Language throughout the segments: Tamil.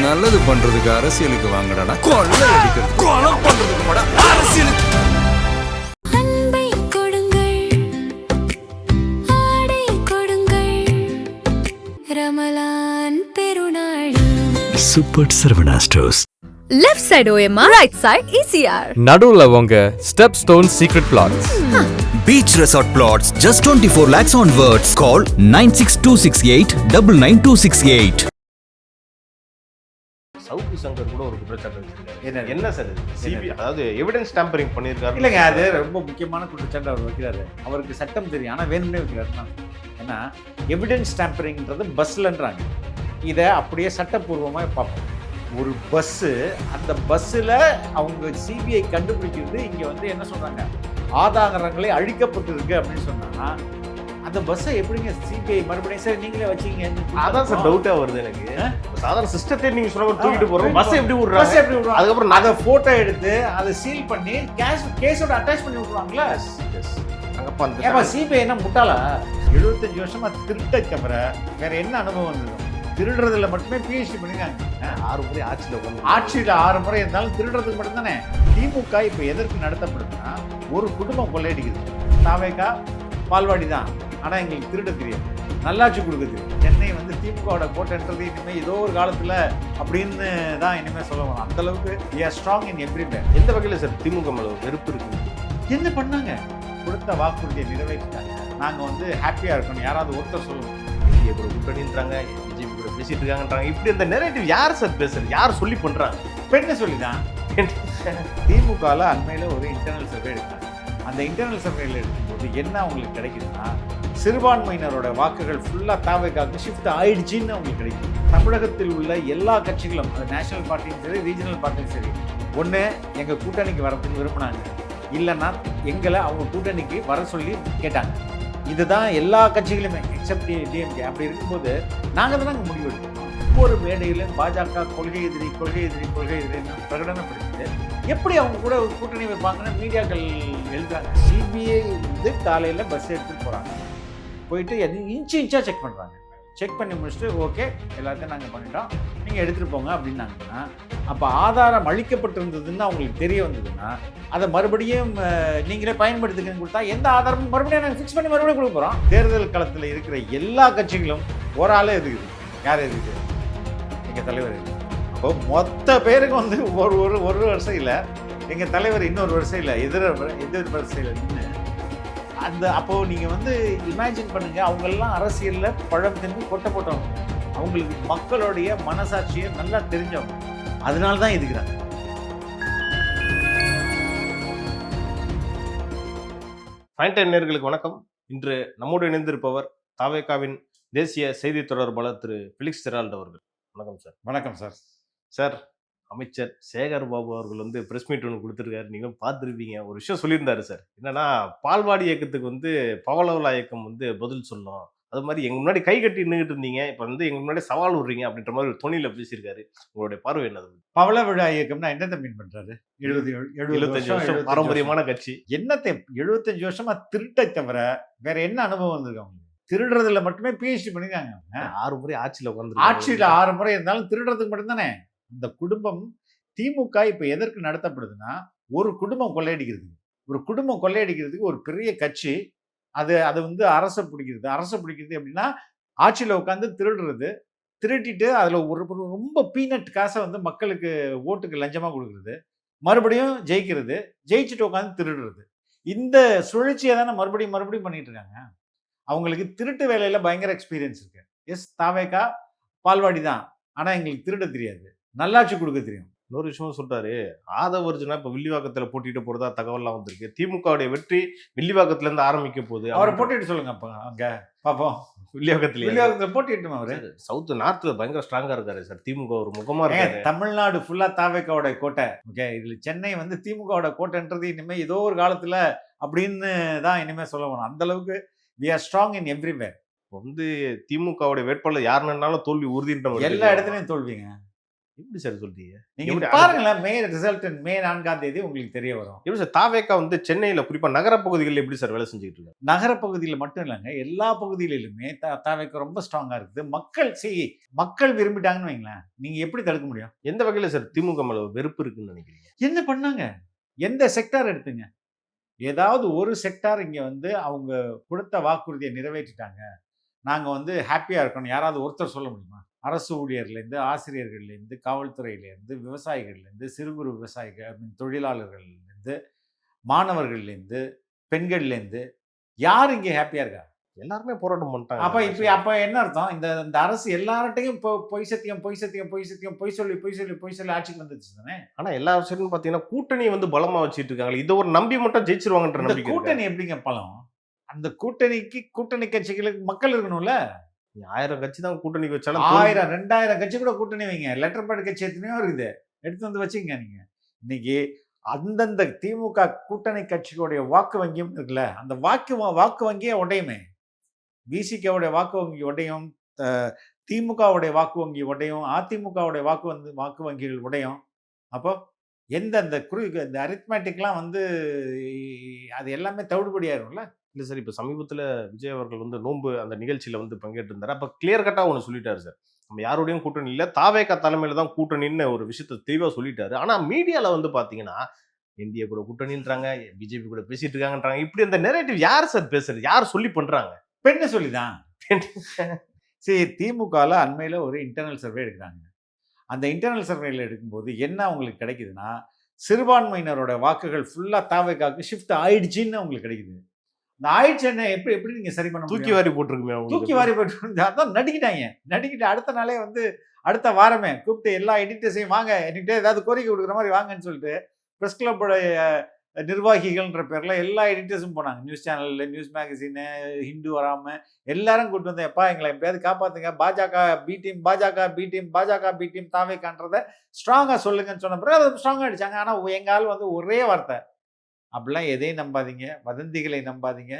நல்லது பண்றதுக்கு அரசியலுக்கு வாங்கடா, கொள்ளை அடிக்கிறது கொலை பண்றதுக்கு கூட அரசியலுக்கு. அன்பை கொடுங்கள், ஆடை கொடுங்கள், ரமலான் பெருநாள். Super Saravana stores. Left side OMR, right side ECR. நடுவுல உங்க step stone secret plots. Beach Resort Plots just 24 lakhs onwards. Call 9626899268. Savukku Shankar கூட ஒரு குற்றச்சாட்டு வச்சிருக்காரு. என்ன சார் இது? சிபி அதாவது எவிடன்ஸ் டேம்பரிங் பண்ணியிருக்காரு. இல்லைங்க, அது ரொம்ப முக்கியமான குற்றச்சாட்டு அவர் வைக்கிறாரு. அவருக்கு சட்டம் தெரியும், ஆனால் வேணும்னே வைக்கிறாரு. ஏன்னா எவிடன்ஸ் டேம்பரிங்கிறது பஸ்லன்றாங்க. இதை அப்படியே சட்டப்பூர்வமாக பார்ப்போம். ஒரு பஸ்ஸு, அந்த பஸ்ஸில் அவங்க சிபிஐ கண்டுபிடிக்கிறது இங்கே வந்து என்ன சொல்கிறாங்க, ஆதாரங்களே அழிக்கப்பட்டிருக்கு அப்படின்னு சொன்னால் அந்த பஸ்ஸை எப்படிங்க சிபிஐ மறுபடியும் சார் நீங்களே வச்சிங்க? அதான் சார் டவுட்டாக வருது எனக்கு. சாதாரண சிஸ்டத்தை நீங்கள் சொன்ன மாதிரி தூக்கிட்டு போகிறோம், பஸ் எப்படி விடுறாங்க? பஸ் எப்படி விடுறாங்க? அதுக்கப்புறம் அதை ஃபோட்டோ எடுத்து அதை சீல் பண்ணி கேஸோட அட்டாச் பண்ணி விட்ருவாங்களா? ஏப்பா சிபிஐ என்ன முட்டாளா? 75 வருஷமா திருட்டை தவிர வேற என்ன அனுபவம் வந்தது? திருடுறதுல மட்டுமே பிஹெச்டி பண்ணிருக்காங்க. 6 முறை ஆட்சியில் 6 முறை இருந்தாலும் திருடுறதுக்கு மட்டும்தானே. திமுக இப்போ எதற்கு நடத்தப்படுதுன்னா, ஒரு குடும்பம் கொள்ளையடிக்குது. தாவேகா பால்வாடி தான், ஆனால் எங்களுக்கு திருட தெரியும், நல்லாட்சி கொடுக்க தெரியும். சென்னை வந்து திமுகவோட கோட்டைன்றது இனிமேல் ஏதோ ஒரு காலத்தில் அப்படின்னு தான் இனிமேல் சொல்லுவாங்க. அந்த அளவுக்கு we are strong in everywhere. எந்த வகையில் சார் திமுக மேல வெறுப்பு இருக்கு? என்ன பண்ணாங்க? கொடுத்த வாக்குறுதியை நிறைவேற்றிட்டாங்க. நாங்கள் வந்து ஹாப்பியாக இருக்கணும். யாராவது ஒருத்தர் சொல்லணும் இந்திய கூட கூட்டணின்றாங்க, பிஜேபி கூட பேசிட்டு இருக்காங்கன்றாங்க. இப்படி இந்த நெரேட்டிவ் யார் சார் பேசுறது? யார் சொல்லி பண்றாங்க? பெண்ணை சொல்லி தான். திமுகவில் அண்மையில் ஒரு இன்டர்னல் சர்வே எடுத்தாங்க. அந்த இன்டர்னல் சர்வேயில் எடுக்கும்போது என்ன அவங்களுக்கு கிடைக்குதுன்னா, சிறுபான்மையினரோட வாக்குகள் ஃபுல்லாக தாவேக்காவுக்கு ஷிஃப்ட் ஆயிடுச்சின்னு அவங்களுக்கு கிடைக்குது. தமிழகத்தில் உள்ள எல்லா கட்சிகளும், அது நேஷனல் பார்ட்டியும் சரி, ரீஜனல் பார்ட்டியும் சரி, ஒன்று எங்கள் கூட்டணிக்கு வரதுன்னு விரும்பினாங்க, இல்லைன்னா எங்களை அவங்க கூட்டணிக்கு வர சொல்லி கேட்டாங்க. இதுதான் எல்லா கட்சிகளுமே எக்ஸப்ட் டிஎம்கே. அப்படி இருக்கும்போது நாங்கள் தான் நாங்கள் முடிவெடுக்கணும். ஒவ்வொரு மேடையிலும் பாஜக கொள்கை எதிரி கொள்கை எதிரி கொள்கை எதிரின்னு பிரகடனப்படுத்திட்டு எப்படி அவங்க கூட ஒரு கூட்டணி வைப்பாங்கன்னு மீடியாக்கள் எழுதுறாங்க. சிபிஐ வந்து காலையில் பஸ் எடுத்துகிட்டு போகிறாங்க, போயிட்டு இன்ச்சாக செக் பண்ணுறாங்க. செக் பண்ணி முடிச்சுட்டு ஓகே எல்லாத்தையும் நாங்கள் பண்ணிட்டோம், நீங்கள் எடுத்துகிட்டு போங்க அப்படின்னாங்கன்னா, அப்போ ஆதாரம் அளிக்கப்பட்டிருந்ததுன்னு அவங்களுக்கு தெரிய வந்ததுன்னா அதை மறுபடியும் நீங்களே பயன்படுத்திக்கன்னு கொடுத்தா எந்த ஆதாரமும் மறுபடியும் நாங்கள் ஃபிக்ஸ் பண்ணி மறுபடியும் கொடுக்க போகிறோம். தேர்தல் களத்தில் இருக்கிற எல்லா கட்சிகளும் ஒரு ஆளே இருக்குது. யார் எதுக்கு? எங்கள் தலைவர் இருக்குது. அப்போ மொத்த பேருக்கு வந்து ஒரு வரிசையில் எங்கள் தலைவர் இன்னொரு வரிசையில் எதிர் வரிசையில் நின்று அந்த அப்போது நீங்கள் வந்து இமேஜின் பண்ணுங்கள், அவங்களெல்லாம் அரசியலில் பழம் தின்னு கொட்டை போட்டவங்க, அவங்களுக்கு மக்களுடைய மனசாட்சியை நல்லா தெரிஞ்சவங்க, அதனால தான் இருக்கிறாங்க. ஃபைன் டைம் நேயர்களுக்கு வணக்கம். இன்று நம்மோடு இணைந்திருப்பவர் தாவேகாவின் தேசிய செய்தி தொடர்பாளர் திரு பிலிக்ஸ் ஜெரால்ட் அவர்கள். வணக்கம் சார். வணக்கம் சார். சார், அமைச்சர் சேகர் பாபு அவர்கள் வந்து பிரஸ் மீட் ஒன்று கொடுத்துருக்காரு, நீங்களும் பார்த்துருப்பீங்க. ஒரு விஷயம் சொல்லியிருந்தாரு சார், என்னன்னா பால்வாடி இயக்கத்துக்கு வந்து பவளவலா இயக்கம் வந்து பதில் சொல்லும், அது மாதிரி எங்க முன்னாடி கை கட்டி நின்றுட்டு இருந்தீங்க, இப்போ வந்து எங்க முன்னாடி சவால் விடுறீங்க அப்படின்ற மாதிரி ஒரு தொனியில பேசியிருக்காரு. உங்களுடைய பார்வை என்னது? பவள விழா இயக்கம்னா என்னத்தை மீன் பண்றாரு? 75 வருஷம் பாரம்பரியமான கட்சி. என்னத்தை 75 வருஷமா திருட்டை தவிர வேற என்ன அனுபவம் வந்திருக்கு அவங்க? திருடுறதுல மட்டுமே பிஹெச்டி பண்ணிருக்காங்க. 6 முறை ஆட்சியில் உட்காந்து, ஆட்சியில் 6 முறை இருந்தாலும் திருடுறதுக்கு மட்டும்தானே. அந்த குடும்பம் திமுக இப்ப எதற்கு நடத்தப்படுதுன்னா, ஒரு குடும்பம் கொள்ளையடிக்கிறதுக்கு. ஒரு குடும்பம் கொள்ளையடிக்கிறதுக்கு ஒரு பெரிய கட்சி அது வந்து அரசை பிடிக்கிறது அப்படின்னா, ஆட்சியில் உட்காந்து திருடுறது, திருட்டிட்டு அதில் ஒரு ரொம்ப பீனட் காசை வந்து மக்களுக்கு ஓட்டுக்கு லஞ்சமாக கொடுக்குறது, மறுபடியும் ஜெயிக்கிறது, ஜெயிச்சுட்டு உட்காந்து திருடுறது. இந்த சுழற்சியை தானே மறுபடியும் பண்ணிட்டு இருக்காங்க. அவங்களுக்கு திருட்டு வேலையில் பயங்கர எக்ஸ்பீரியன்ஸ் இருக்கு. எஸ், தாவேகா பால்வாடி தான், ஆனால் எங்களுக்கு திருட தெரியாது, நல்லாட்சி கொடுக்க தெரியும். இன்னொரு விஷயம் சொல்றாரு, ஆதவர்ஜுனா இப்ப வில்லிவாக்கத்துல போட்டிட்டு போறதா தகவல்லாம் வந்திருக்கு. திமுகவுடைய வெற்றி வில்லிவாக்கத்துல இருந்து ஆரம்பிக்க போகுது. அவரை போட்டிட்டு சொல்லுங்க, அப்ப அங்க பாப்போம். வில்லிவாக்கத்துல போட்டிட்டுமா? அவரு சவுத் நார்த்ல பயங்கர ஸ்ட்ராங்கா இருக்காரு சார். திமுக ஒரு முகமா இருக்காரு. தமிழ்நாடு ஃபுல்லா தாவேக்காவோட கோட்டை. ஓகே, இதுல சென்னை வந்து திமுகவோட கோட்டைன்றது இனிமே ஏதோ ஒரு காலத்துல அப்படின்னு தான் இனிமே சொல்ல வேணும். அந்த அளவுக்கு we are strong in everywhere. வந்து திமுகவுடைய வேட்பாளர் யாருன்னாலும் தோல்வி உறுதின்ற எல்லா இடத்துலயும் தோல்விங்க. எப்படி சார் சொல்றீங்க? நீங்க எப்படி பாருங்களேன், மே ரிசல்ட் மே 4ஆம் தேதி உங்களுக்கு தெரிய வரும். எப்படி சார் தாவேக்கா வந்து சென்னையில குறிப்பா நகர பகுதிகளில் எப்படி சார் வேலை செஞ்சுட்டு இருக்காங்க? நகர பகுதியில் மட்டும் இல்லைங்க, எல்லா பகுதிகளிலுமே தாவேக்கா ரொம்ப ஸ்ட்ராங்கா இருக்குது. மக்கள் விரும்பிட்டாங்கன்னு வைங்களேன், நீங்க எப்படி தடுக்க முடியும்? எந்த வகையில சார் திமுக மேல வெறுப்பு இருக்குன்னு நினைக்கிறீங்க? என்ன பண்ணாங்க? எந்த செக்டார் எடுத்துங்க, ஏதாவது ஒரு செக்டார் இங்க வந்து அவங்க கொடுத்த வாக்குறுதியை நிறைவேற்றிட்டாங்க, நாங்க வந்து ஹாப்பியா இருக்கணும், யாராவது ஒருத்தர் சொல்ல முடியுமா? அரசு ஊழியர்லேருந்து, ஆசிரியர்கள்லேருந்து, காவல்துறையிலேருந்து, விவசாயிகள்லேருந்து, சிறு குறு விவசாயிகள், தொழிலாளர்கள்லேருந்து, மாணவர்கள்லேருந்து, பெண்கள்லேருந்து யார் இங்கே ஹாப்பியா இருக்கா? எல்லாருமே போராட்டம் பண்ணிட்டாங்க. அப்ப என்ன அர்த்தம்? இந்த அரசு எல்லார்ட்டையும் பொய் சொல்லி ஆட்சிக்கு வந்துச்சு தானே. ஆனா எல்லா விஷயமும் பாத்தீங்கன்னா கூட்டணி வந்து பலமா வச்சிட்டு இருக்காங்க. இதை ஒரு நம்பி மட்டும் ஜெயிச்சிருவாங்கன்ற இந்த நம்பிக்கை. கூட்டணி எப்படிங்க பலம்? அந்த கூட்டணி கட்சிகளுக்கு மக்கள் இருக்கணும்ல. 1000 கட்சி தான் கூட்டணி வச்சாலும் 1000 2000 கட்சி கூட கூட்டணி வைங்க. லெட்டர் பேட் கட்சி எத்தனையோ இருக்குது, எடுத்து வந்து வச்சுங்க. நீங்க இன்னைக்கு அந்தந்த திமுக கூட்டணி கட்சிகளுடைய வாக்கு வங்கியும் இருக்குல்ல, அந்த வாக்கு வங்கியே உடையுமே. விசிகவுடைய வாக்கு வங்கி உடையும், திமுகவுடைய வாக்கு வங்கி உடையும், அதிமுகவுடைய வாக்கு வங்கிகள் உடையும். அப்போ இந்த அரித்மேட்டிக்லாம் வந்து அது எல்லாமே தவிடுபடியாயிரும்ல. இல்ல சார், இப்ப சமீபத்துல விஜய் அவர்கள் வந்து நோன்பு அந்த நிகழ்ச்சியில வந்து பங்கேற்று இருந்தாரு. அப்ப கிளியர் கட்டா ஒண்ணு சொல்லிட்டாரு சார், நம்ம யாரோடையும் கூட்டணி இல்ல, தாவேக்கா தலைமையில தான் கூட்டணின்னு ஒரு விஷயத்த தெளிவா சொல்லிட்டாரு. ஆனா மீடியால வந்து பாத்தீங்கன்னா என்டிஏ கூட கூட்டணின்றாங்க, பிஜேபி கூட பேசிட்டு இருக்காங்கன்றாங்க. இப்படி அந்த நெரேட்டிவ் யார் சார் பேசுறது? யார் சொல்லி பண்றாங்க? பெண்ணை சொல்லிதான். சரி, திமுகல அண்மையில ஒரு இன்டர்னல் சர்வே எடுக்கிறாங்க. அந்த இன்டர்னல் சர்வேல எடுக்கும்போது என்ன உங்களுக்கு கிடைக்குதுன்னா, சிறுபான்மையினரோட வாக்குகள் ஃபுல்லா தாவேக்காவுக்கு ஷிஃப்ட் ஆயிடுச்சுன்னு உங்களுக்கு கிடைக்குது. இந்த ஆயிடுச்சு என்ன எப்படி நீங்க சரி பண்ண தூக்கி வாரி போட்டுருக்குமே. தூக்கி வாரி போட்டு அதான் நடிக்கிட்டு அடுத்த நாளே வந்து அடுத்த வாரமே கூப்பிட்டு எல்லா எடிட்டர்ஸையும் வாங்க, என்கிட்ட ஏதாவது கோரிக்கை கொடுக்குற மாதிரி வாங்கன்னு சொல்லிட்டு ப்ரெஸ் கிளப்போட நிர்வாகிகள்ன்ற பேர்ல எல்லா எடிட்டர்ஸும் போனாங்க. நியூஸ் சேனல்ல, நியூஸ் மேகசினு, ஹிந்து வராம எல்லாரும் கூப்பிட்டு வந்து, எப்பா எங்களை எப்படியாவது காப்பாத்துங்க, பாஜக பி டீம் தாவேக்கான்றத ஸ்ட்ராங்கா சொல்லுங்கன்னு சொன்ன பிறகு அதை ஸ்ட்ராங்கா அடிச்சாங்க. ஆனா எங்க ஆள் வந்து ஒரே வார்த்தை, அப்படிலாம் எதையும் நம்பாதீங்க, வதந்திகளை நம்பாதீங்க,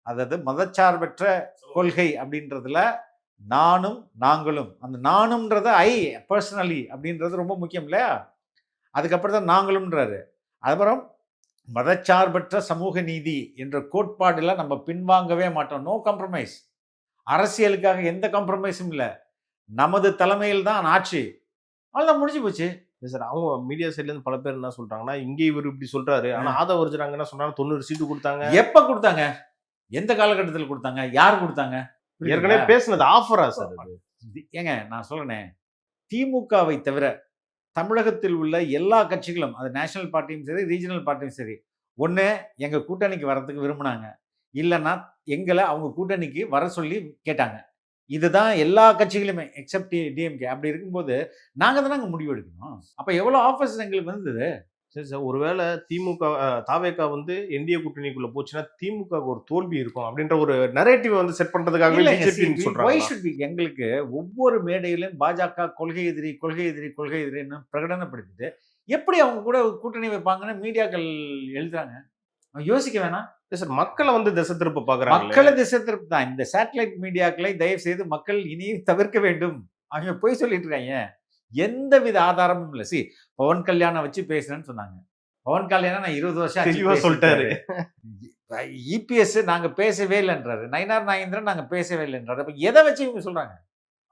அதாவது மதச்சார்பற்ற கொள்கை அப்படின்றதுல நானும் நாங்களும், அந்த நானும்ன்றத பர்சனலி அப்படின்றது ரொம்ப முக்கியம் இல்லையா? அதுக்கப்புறம் தான் நாங்களும்ன்றாரு. அதுக்கப்புறம் மதச்சார்பற்ற சமூக நீதி என்ற கோட்பாடுல நம்ம பின்வாங்கவே மாட்டோம். No compromise. அரசியலுக்காக எந்த காம்ப்ரமைஸும் இல்லை, நமது தலைமையில் தான் ஆட்சி. அவ்வளவுதான், முடிஞ்சு போச்சு. சார், அவங்க மீடியா சைட்ல இருந்து பல பேர் என்ன சொல்றாங்கன்னா, இங்க இவர் இப்படி சொல்றாரு, ஆனா ஆதவ அர்ஜுனாங்க என்ன சொல்றாங்க, 90 சீட்டு கொடுத்தாங்க. எப்ப கொடுத்தாங்க? எந்த காலகட்டத்தில் கொடுத்தாங்க? யார் கொடுத்தாங்க? ஏற்கனவே பேசினது ஆஃபரா சார்? ஏங்க நான் சொல்றேன், திமுகவை தவிர தமிழகத்தில் உள்ள எல்லா கட்சிகளும், அது நேஷனல் பார்ட்டியும் சரி, ரீஜனல் பார்ட்டியும் சரி, ஒன்று எங்கள் கூட்டணிக்கு வரத்துக்கு விரும்பினாங்க, இல்லைன்னா எங்களை அவங்க கூட்டணிக்கு வர சொல்லி கேட்டாங்க. இதுதான் எல்லா கட்சிகளுமே எக்ஸப்ட் டிஎம்கே. அப்படி இருக்கும்போது நாங்கள் தானே அங்கே முடிவு எடுக்கணும். அப்போ எவ்வளோ ஆஃபர்ஸ் எங்களுக்கு வந்தது? சரி சார், ஒருவேளை திமுக தாவேக்கா வந்து என்டிஏ கூட்டணிக்குள்ள போச்சுன்னா திமுக ஒரு தோல்வி இருக்கும் அப்படின்ற ஒரு நரேட்டிவ் வந்து செட் பண்றதுக்காக எங்களுக்கு ஒவ்வொரு மேடையிலும் பாஜக கொள்கை எதிரின்னு பிரகடனப்படுத்திட்டு எப்படி அவங்க கூட கூட்டணி வைப்பாங்கன்னு மீடியாக்கள் எழுதுறாங்க. யோசிக்க வேணாம் சார். மக்களை வந்து திசை திருப்ப பாக்குறாங்க. மக்களை திசை திருப்ப தான் இந்த சேட்டலைட் மீடியாக்களை தயவு செய்து மக்கள் இனி தவிர்க்க வேண்டும். அவங்க போய் சொல்லிட்டு இருக்காங்க, எந்தவித ஆதாரமும் இல்லை. சி, பவன் கல்யாணம் வச்சு பேசுறேன்னு சொன்னாங்க. பவன் கல்யாணம் நான் 20 வருஷம் தெளிவா சொல்லிட்டாரு. இபிஎஸ் நாங்க பேசவே இல்லைன்றாரு, நயினார் நாகேந்திரன் நாங்க பேசவே இல்லைன்றாரு. அப்ப எதை வச்சு இவங்க சொல்றாங்க?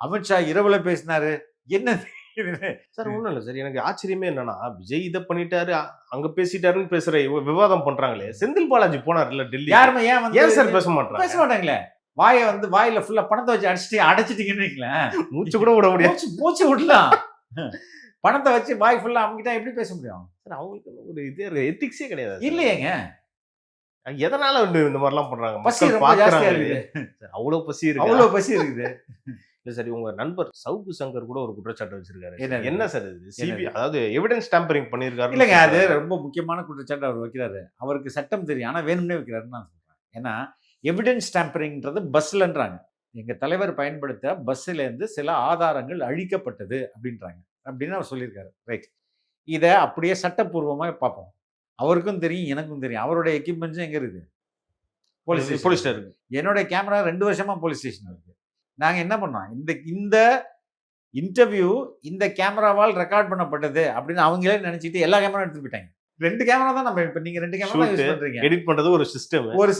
அமித்ஷா இரவுல பேசினாரு, என்ன சார்? ஒண்ணும் இல்லை சார், எனக்கு ஆச்சரியமே என்னன்னா, விஜய் இதை பண்ணிட்டாரு அங்க பேசிட்டாருன்னு பேசுற விவாதம் பண்றாங்களே. செந்தில் பாலாஜி போனார் இல்ல டெல்லி, யாருமே ஏன் சார் பேச மாட்டாங்களே? வாயில ஃபுல்லா பணத்தை வச்சு அடைச்சிட்டீங்கன்னு மூச்சு கூட விட முடியாது. மூச்சு விடலாம். பணத்தை வச்சு வாய் ஃபுல்லா அமுக்கிட்டா எப்படி பேச முடியும்? அவங்களுக்கு ஒரு இது எத்திக்ஸே கிடையாது இல்லையேங்க. எதனால இந்த மாதிரிலாம் பண்றாங்க? பசி ரொம்ப ஜாஸ்தியா இருக்குது. அவ்வளவு பசி இருக்குது. இல்ல சார், உங்க நண்பர் சவுக்கு சங்கர் கூட ஒரு குற்றச்சாட்டு வச்சிருக்காரு. என்ன சார் இது? சிபி அதாவது எவிடன்ஸ் டேம்பரிங் பண்ணிருக்காரு. இல்லைங்க, அது ரொம்ப முக்கியமான குற்றச்சாட்டு அவர் வைக்கிறாரு. அவருக்கு சட்டம் தெரியும், ஆனா வேணும்னே வைக்கிறாருன்னு நான் சொல்றேன். ஏன்னா எவிடன்ஸ் டேம்பரிங்ன்றது பஸ்லன்றாங்க. எங்க தலைவர் பயன்படுத்த பஸ்ல இருந்து சில ஆதாரங்கள் அழிக்கப்பட்டது அப்படின்னு அவர் சொல்லியிருக்காரு. ரைட், இதை அப்படியே சட்டப்பூர்வமா பார்ப்போம். அவருக்கும் தெரியும், எனக்கும் தெரியும். அவருடைய எக்யூப்மெண்ட்ஸும் எங்க இருக்கு? போலீஸ் ஸ்டேஷன் இருக்கு. என்னோட கேமரா 2 வருஷமா போலீஸ் ஸ்டேஷன் இருக்கு. நாங்க என்ன பண்ணோம், இந்த இன்டர்வியூ இந்த கேமராவால் ரெக்கார்ட் பண்ணப்பட்டது அப்படின்னு அவங்களே நினைச்சிட்டு எல்லா கேமரா எடுத்து போயிட்டாங்க. 2 கேமரா தான் நம்ம இப்ப நீங்க 2 கேமரா யூஸ் பண்றீங்க. எடிட் பண்றது ஒரு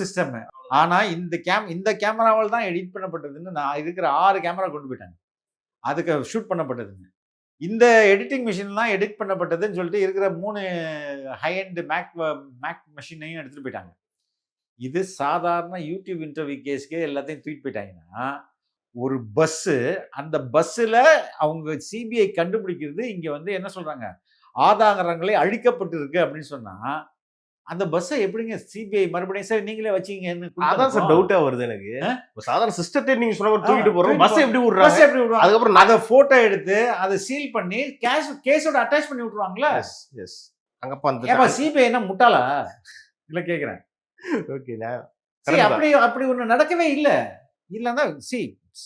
சிஸ்டம். ஆனா இந்த கேமராவால் தான் எடிட் பண்ணப்பட்டதுன்னு நான் இருக்கிற 6 கேமரா கொண்டு போயிட்டாங்க. அதுக்கு ஷூட் பண்ணப்பட்டதுங்க. இந்த எடிட்டிங் மிஷின்லாம் எடிட் பண்ணப்பட்டதுன்னு சொல்லிட்டு இருக்கிற 3 ஹை அண்ட் மேக் மிஷினையும் எடுத்துட்டு போயிட்டாங்க. இது சாதாரண யூடியூப் இன்டர்வியூ கேஸ்க்கே எல்லாத்தையும் தூக்கிட்டு போயிட்டாங்கன்னா, ஒரு பஸ்ஸு, அந்த பஸ்ஸில் அவங்க சிபிஐ கண்டுபிடிக்கிறது இங்கே வந்து என்ன சொல்கிறாங்க, ஆதாரங்களே அழிக்கப்பட்டிருக்கு அப்படின்னு சொன்னால், அந்த பஸ்ஸை எப்படிங்க சிபிஐ மறுபடியும் சரி நீங்களே வச்சிங்கன்னு அதான் சார் டவுட்டாக வருது எனக்கு. சாதாரண சிஸ்டத்தை நீங்கள் சொன்ன மாதிரி தூக்கிட்டு போகிறோம், பஸ் எப்படி விடுறாங்க, எப்படி விடுவாங்க, அதுக்கப்புறம் அதை ஃபோட்டோ எடுத்து அதை சீல் பண்ணி கேஸோட அட்டாச் பண்ணி விட்டுருவாங்களா? எஸ் அங்கப்பா அந்த சிபிஐ என்ன முட்டாளா இல்லை கேட்குறேன். ஓகே அப்படி ஒன்று நடக்கவே இல்லை. இல்லைன்னா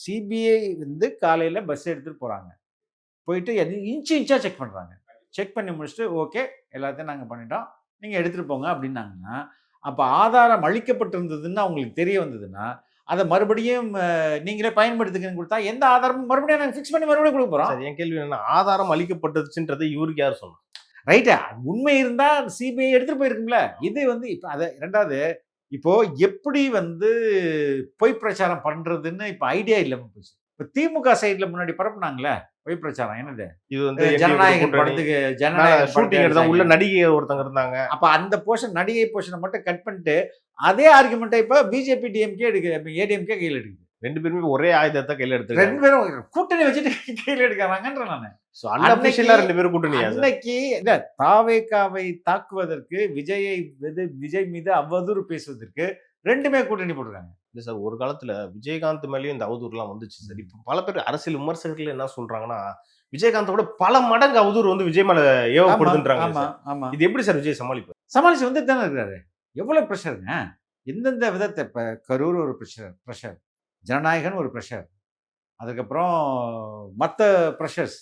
சிபிஐ வந்து காலையில் பஸ் எடுத்துகிட்டு போகிறாங்க, போயிட்டு இன்ச்சாக செக் பண்ணுறாங்க. செக் பண்ணி முடிச்சுட்டு ஓகே எல்லாத்தையும் நாங்கள் பண்ணிட்டோம், நீங்கள் எடுத்துகிட்டு போங்க அப்படின்னாங்கன்னா, அப்போ ஆதாரம் அளிக்கப்பட்டிருந்ததுன்னு அவங்களுக்கு தெரிய வந்ததுன்னா அதை மறுபடியும் நீங்களே பயன்படுத்திக்கன்னு கொடுத்தா எந்த ஆதாரமும் மறுபடியும் நாங்கள் ஃபிக்ஸ் பண்ணி மறுபடியும் கொடுக்க போகிறோம். என் கேள்வி என்ன, ஆதாரம் அளிக்கப்பட்டதுன்றதை இவருக்கு யார் சொன்னோம்? ரைட்டா, உண்மை இருந்தால் சிபிஐ எடுத்துகிட்டு போயிருக்குங்களே. இது வந்து இப்போ அதை ரெண்டாவது இப்போ எப்படி வந்து பொய் பிரச்சாரம் பண்றதுன்னு இப்ப ஐடியா இல்லாம போச்சு. இப்ப திமுக சைட்ல முன்னாடி பரப்புனாங்களே பொய் பிரச்சாரம், என்னது இது வந்து ஜனநாயகம் படத்துக்கு ஜனநாயகம் ஷூட்டிங் எடுத்தா உள்ள நடிகை ஒருத்தங்க இருந்தாங்க. அப்ப அந்த போர்ஷன் நடிகை போர்ஷனை மட்டும் கட் பண்ணிட்டு அதே ஆர்குமெண்ட்டை இப்ப பிஜேபி டிஎம்கே எடுக்க ஏடிஎம்கே கையில் எடுக்குது. 2 பேருமே ஒரே ஆயுதத்தை கையில எடுத்து 2 பேரும் கூட்டணி வச்சுட்டு கையில் எடுக்கிறாங்கன்ற நானு. அன்அபிஷியலா 2 பேரும் கூட்டணி. அன்னைக்கு தாவேகாவை தாக்குவதற்கு விஜய் மீது அவதூறு பேசுவதற்கு 2 கூட்டணி போட்டுருக்காங்க. இல்ல சார், ஒரு காலத்துல விஜயகாந்த் மேலேயும் இந்த அவதூறுலாம் வந்துச்சு சார். இப்போ பல பேர் அரசியல் விமர்சகர்கள் என்ன சொல்றாங்கன்னா, விஜயகாந்தோட பல மடங்கு அவதூறு வந்து விஜய் மேல ஏவப்படுதுன்றாங்க. இது எப்படி சார் விஜய் சமாளிச்சு வந்து தானே இருக்காரு? எவ்வளவு ப்ரெஷருங்க, எந்தெந்த விதத்தை. இப்ப கரூர் ஒரு ப்ரெஷர், ஜனநாயகன் ஒரு ப்ரெஷர், அதுக்கப்புறம் மற்ற ப்ரெஷர்ஸ்,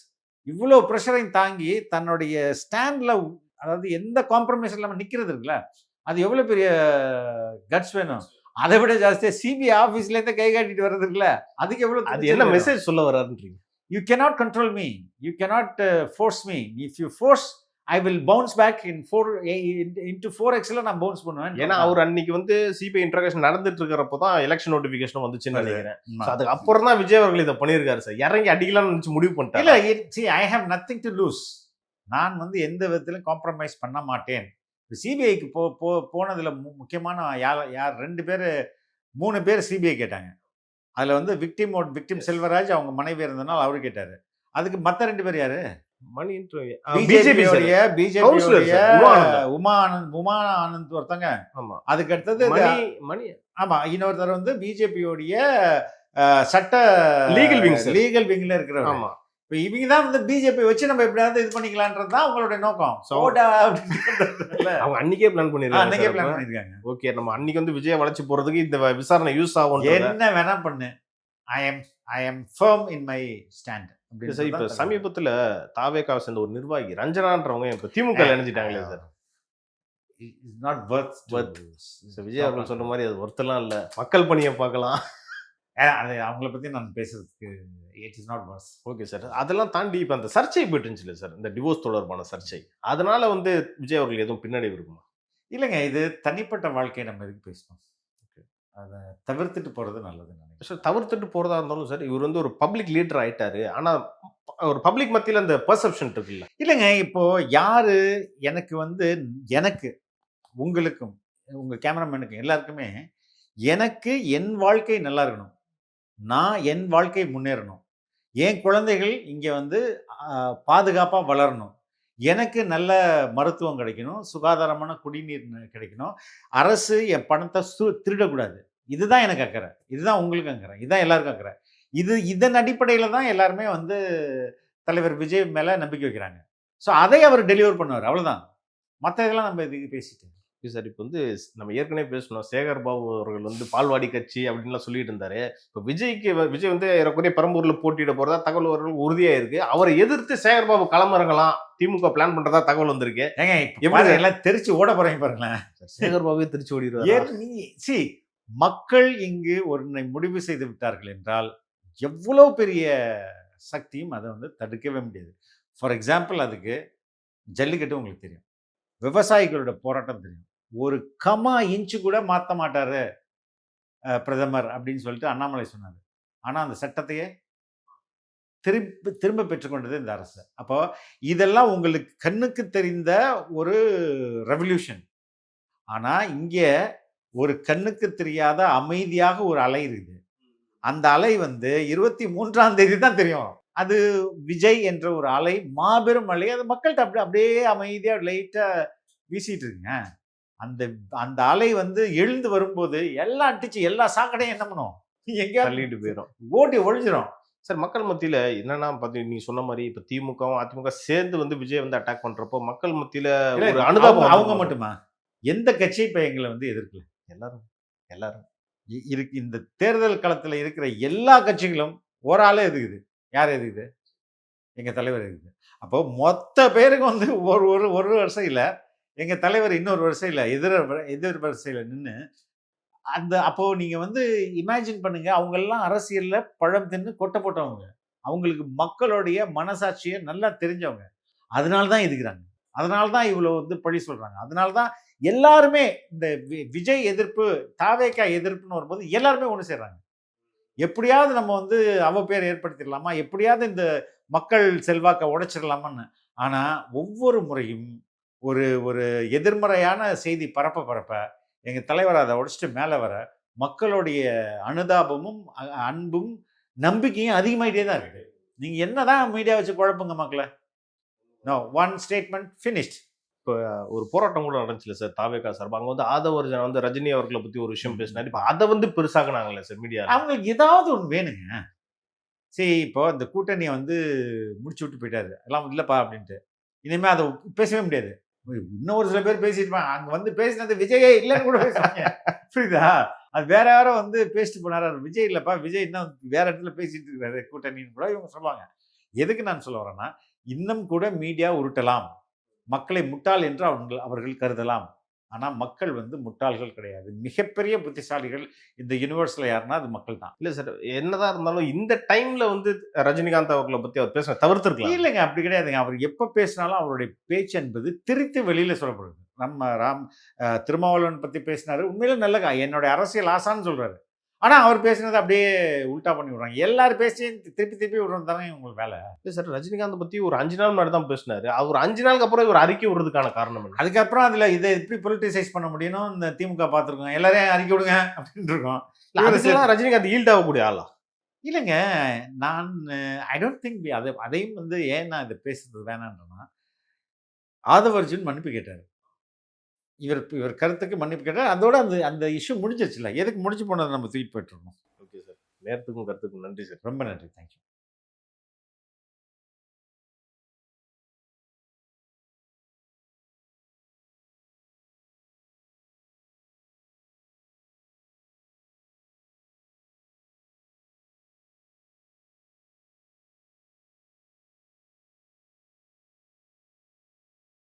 இவ்வளோ ப்ரெஷரையும் தாங்கி தன்னுடைய ஸ்டாண்டில், அதாவது எந்த காம்ப்ரமைஸ் இல்லாமல் நிற்கிறது இருக்குல்ல, அது எவ்வளோ பெரிய கட்ஸ் வேணும். அதை விட ஜாஸ்தியாக சிபிஐ ஆஃபீஸ்லேருந்து கை காட்டிட்டு வர்றது இருக்குல்ல, அதுக்கு எவ்வளோ, அது என்ன மெசேஜ் சொல்ல வர்றாருன்றீங்க? You cannot control me, you cannot force me. If you force I will bounce back into 4xல நான் பவுன்ஸ் பண்ணுவேன். ஏன்னா அவர் அன்னைக்கு வந்து சிபிஐ இன்ட்ராகேஷன் நடந்துட்டு இருக்கிறப்போ தான் எலெக்ஷன் நோட்டிஃபிகேஷன் வந்துச்சுன்னு நினைக்கிறேன். அதுக்கு அப்புறம் தான் விஜய் அவர்கள் இதை பண்ணியிருக்காரு சார். இறங்கி அடிக்கலாம்னு நினைச்சு முடிவு பண்ணிட்டாரு. இல்லை, I have nothing to lose. நான் வந்து எந்த விதத்திலும் காம்ப்ரமைஸ் பண்ண மாட்டேன். சிபிஐக்கு போனதுல முக்கியமான யார் 3 பேர் சிபிஐ கேட்டாங்க. அதுல வந்து விக்டிம் செல்வராஜ் அவங்க மனைவி இருந்ததுனால அவரு கேட்டாரு. அதுக்கு மற்ற 2 பேர் யாரு? உமா ஆனந்த் ஒருத்தங்க. அதுக்கு அடுத்தது ஆமா இன்னொருத்தர் வந்து பிஜேபியோடைய சட்ட லீகல் விங்ல இருக்கிறவங்க. இப்ப இவங்க தான் வந்து பிஜேபி வச்சு நம்ம எப்படியாவது இது பண்ணிக்கலான்றது தான் அவங்களுடைய நோக்கம். அவங்க அன்னைக்கே பிளான் பண்ணிருக்காங்க. ஓகே, நம்ம அன்னைக்கு வந்து விஜய் வளைச்சு போறதுக்கு இந்த விசாரணை யூஸ் ஆகும். என்ன வேணா பண்ணு, I am firm in my stand. இப்ப சமீபத்துல தாவேகாவை சேர்ந்த ஒரு நிர்வாகி ரஞ்சனான்றவங்க இப்ப திமுக இணைஞ்சிட்டாங்களே சார். விஜய் அவர்கள் சொன்ன மாதிரி அது ஒருத்தெல்லாம் இல்ல, மக்கள் பணியை பார்க்கலாம். அது அவங்கள பத்தி நான் பேசுறதுக்கு it is not worse. Okay sir, அதெல்லாம் தாண்டி இப்ப அந்த சர்ச்சை போயிட்டு இருந்துச்சுல சார், இந்த டிவோர்ஸ் தொடர்பான சர்ச்சை, அதனால வந்து விஜய் அவர்கள் எதுவும் பின்னாடி இருக்குமா? இல்லைங்க, இது தனிப்பட்ட வாழ்க்கையை நம்ம எதுக்கு பேசணும், அதை தவிர்த்துட்டு போறது நல்லது நினைக்கிறேன் சார். தவிர்த்துட்டு போறதா இருந்தாலும் சார், இவர் வந்து ஒரு பப்ளிக் லீடர் ஆயிட்டாரு, ஆனா ஒரு பப்ளிக் மத்தியில் அந்த பெர்செப்ஷன் இருக்குல்ல. இல்லைங்க, இப்போ யாரு எனக்கு உங்களுக்கும் உங்க கேமராமேனுக்கும் எல்லாருக்குமே எனக்கு என் வாழ்க்கை நல்லா இருக்கணும், நான் என் வாழ்க்கை முன்னேறணும், என் குழந்தைகள் இங்கே வந்து பாதுகாப்பாக வளரணும், எனக்கு நல்ல மருத்துவம் கிடைக்கணும், சுகாதாரமான குடிநீர் கிடைக்கணும், அரசு என் பணத்தை திருடக்கூடாது. இதுதான் எனக்கு அக்கறை, இதுதான் உங்களுக்கு அக்கறை, இதுதான் எல்லாருக்கும் அக்கறை. இதன் அடிப்படையில் தான் எல்லாருமே வந்து தலைவர் விஜய் மேலே நம்பிக்கை வைக்கிறாங்க. ஸோ அதை அவர் டெலிவர் பண்ணுவார், அவ்வளோதான். மற்ற இதெல்லாம் நம்ம இதுக்கு பேசிட்டேன் சார். இப்போ வந்து நம்ம ஏற்கனவே பேசணும், சேகர் பாபு அவர்கள் வந்து பால்வாடி கட்சி அப்படின்லாம் சொல்லிட்டு இருந்தாரு. இப்போ விஜய் வந்து ஏறக்குறைய பெரம்பூர்ல போட்டியிட போறதா தகவல் அவர்கள் உறுதியா இருக்கு. அவரை எதிர்த்து சேகர் பாபு களமிறங்கலாம் திமுக பிளான் பண்றதா தகவல் வந்திருக்கு. எப்படி எல்லாம் தெரிச்சு ஓட போறீங்க பாருங்களேன். சேகர் பாபுவே தெரிச்சு ஓடிடுவாரு. மக்கள் இங்கு ஒரு முடிவு செய்து விட்டார்கள் என்றால் எவ்வளவு பெரிய சக்தியும் அதை வந்து தடுக்கவே முடியாது. ஃபார் எக்ஸாம்பிள் அதுக்கு ஜல்லிக்கட்டு உங்களுக்கு தெரியும், விவசாயிகளோட போராட்டம் தெரியும். ஒரு கமா இன்ச்சு கூட மாற்ற மாட்டார் பிரதமர் அப்படின்னு சொல்லிட்டு அண்ணாமலை சொன்னார். ஆனால் அந்த சட்டத்தையே திரும்ப பெற்றுக்கொண்டது இந்த அரசு. அப்போ இதெல்லாம் உங்களுக்கு கண்ணுக்கு தெரிந்த ஒரு ரெவல்யூஷன். ஆனால் இங்கே ஒரு கண்ணுக்கு தெரியாத அமைதியாக ஒரு அலை இருக்குது. அந்த அலை வந்து 23ஆம் தேதி தான் தெரியும். அது விஜய் என்ற ஒரு அலை, மாபெரும் அலை. அது மக்கள்கிட்ட அப்படியே அமைதியாக லைட்டாக வீசிட்டு இருக்குங்க. அந்த அந்த அலை வந்து எழுந்து வரும்போது எல்லாம் அடிச்சு எல்லா சாக்கடையும் என்ன பண்ணும், எங்கேயா தள்ளிட்டு போயிடும், ஓட்டி ஒழிஞ்சிடும். சார். மக்கள் மத்தியில என்னன்னா நீ சொன்ன மாதிரி இப்ப திமுகவும் அதிமுக சேர்ந்து வந்து விஜய் வந்து அட்டாக் பண்றப்போ மக்கள் மத்தியில ஒரு அனுதாபம். அவங்க மட்டுமா, எந்த கட்சி இப்ப எங்களை வந்து எதிர்க்கல? எல்லாரும் எல்லாரும் இருக்கு. இந்த தேர்தல் களத்துல இருக்கிற எல்லா கட்சிகளும் ஒரு ஆளே எதுக்குது. யார் எதுக்குது? எங்க தலைவர் எதுக்குது. அப்போ மொத்த பேருக்கு வந்து ஒரு ஒரு ஒரு வரிசையில் எங்க தலைவர் இன்னொரு வரிசையில் எதிர் வரிசையில் நின்று அந்த அப்போ நீங்க வந்து இமேஜின் பண்ணுங்க, அவங்க எல்லாம் அரசியல்ல பழம் தின்னு கொட்டை போட்டவங்க, அவங்களுக்கு மக்களுடைய மனசாட்சியை நல்லா தெரிஞ்சவங்க. அதனால தான் எதுக்குறாங்க, அதனால தான் இவ்வளோ வந்து பழி சொல்றாங்க. அதனால தான் எல்லாருமே இந்த விஜய் எதிர்ப்பு, தாவேகா எதிர்ப்புன்னு வரும்போது எல்லாருமே ஒன்று சேர்றாங்க. எப்படியாவது நம்ம வந்து அவ பேர் ஏற்படுத்திடலாமா, எப்படியாவது இந்த மக்கள் செல்வாக்கை உடைச்சிடலாமான்னு. ஆனா ஒவ்வொரு முறையும் ஒரு ஒரு எதிர்மறையான செய்தி பரப்ப எங்கள் தலைவர் அதை உடைச்சிட்டு மேலே வர மக்களுடைய அனுதாபமும் அன்பும் நம்பிக்கையும் அதிகமாகிட்டே தான் இருக்குது. நீங்கள் என்ன தான் மீடியா வச்சு குழப்புங்க மக்களை. No one statement finished. இப்போ ஒரு போராட்டம் கூட நடந்துச்சுல சார் தாவேகா சார். அங்கே வந்து ஆதவர்ஜன் வந்து ரஜினி அவர்களை பற்றி ஒரு விஷயம் பேசினார். இப்போ அதை வந்து பெருசாகினாங்களே சார் மீடியா. அவங்களுக்கு ஏதாவது ஒன்று வேணுங்க. சரி, இப்போ இந்த கூட்டணியை வந்து முடிச்சு விட்டு போயிட்டாரு, எல்லாம் இல்லைப்பா அப்படின்ட்டு. இனிமேல் அதை பேசவே முடியாது. இன்னும் ஒரு சில பேர் பேசியிருப்பாங்க, அங்கே வந்து பேசினது விஜயே இல்லைன்னு கூட பேசுவாங்க. புரியுதா? அது வேற யாரோ வந்து பேசிட்டு போனார், விஜய் இல்லைப்பா, விஜய் இன்னும் வேற இடத்துல பேசிட்டு இருக்காரு கூட்டணின்னு கூட இவங்க சொல்லுவாங்க. எதுக்கு நான் சொல்ல வரேன்னா, இன்னும் கூட மீடியா உருட்டலாம், மக்களை முட்டாள் என்று அவர்கள் கருதலாம். ஆனால் மக்கள் வந்து முட்டாள்கள் கிடையாது, மிகப்பெரிய புத்திசாலிகள் இந்த யூனிவர்ஸில் யாருன்னா அது மக்கள் தான். இல்லை சார், என்னதான் இருந்தாலும் இந்த டைம்ல வந்து ரஜினிகாந்த் அவர்களை பற்றி அவர் பேச தவிர்த்துருக்கலாம். இல்லைங்க, அப்படி கிடையாதுங்க. அவர் எப்போ பேசினாலும் அவருடைய பேச்சு என்பது திரித்து வெளியில் சொல்லப்படுது. நம்ம திருமாவளவன் பற்றி பேசினாரு, உண்மையில நல்ல என்னுடைய அரசியல் ஆசான்னு சொல்றாரு. ஆனால் அவர் பேசினதை அப்படியே உல்டா பண்ணி விடுறாங்க. எல்லாரும் பேசி திருப்பி விடுறது தானே உங்களுக்கு வேலை. இல்லை சார், ரஜினிகாந்த் பற்றி ஒரு 5 நாள் முன்னாடி தான் பேசினாரு. அவர் 5 நாளுக்கு அப்புறம் இவர் அறிக்கை விடுறதுக்கான காரணம் என்ன? அதுக்கப்புறம் அதில் இதை எப்படி பொலிட்டிசைஸ் பண்ண முடியும்னு இந்த திமுக பார்த்துருக்கோம். எல்லாரையும் அறிக்கை விடுங்க அப்படின்னு இருக்கோம். ரஜினிகாந்த் ஈல்ட் ஆகக்கூடிய ஆளா? இல்லைங்க, நான் ஐ டோன்ட் திங்க் அதையும் வந்து ஏன் நான் இதை பேசுறது வேணான்றேன்னா, ஆதவர்ஜுன் மன்னிப்பு கேட்டார். இவர் கருத்துக்கு மன்னிப்பு கேட்டால் அதோட அந்த இஷ்யூ முடிஞ்சிருச்சுல. எதுக்கு முடிச்சு போனதை நம்ம தூக்கிட்டு போயிட்டுருக்கோம். ஓகே சார், நேரத்துக்கும் கருத்துக்கும் நன்றி சார். ரொம்ப நன்றி, தேங்க்யூ.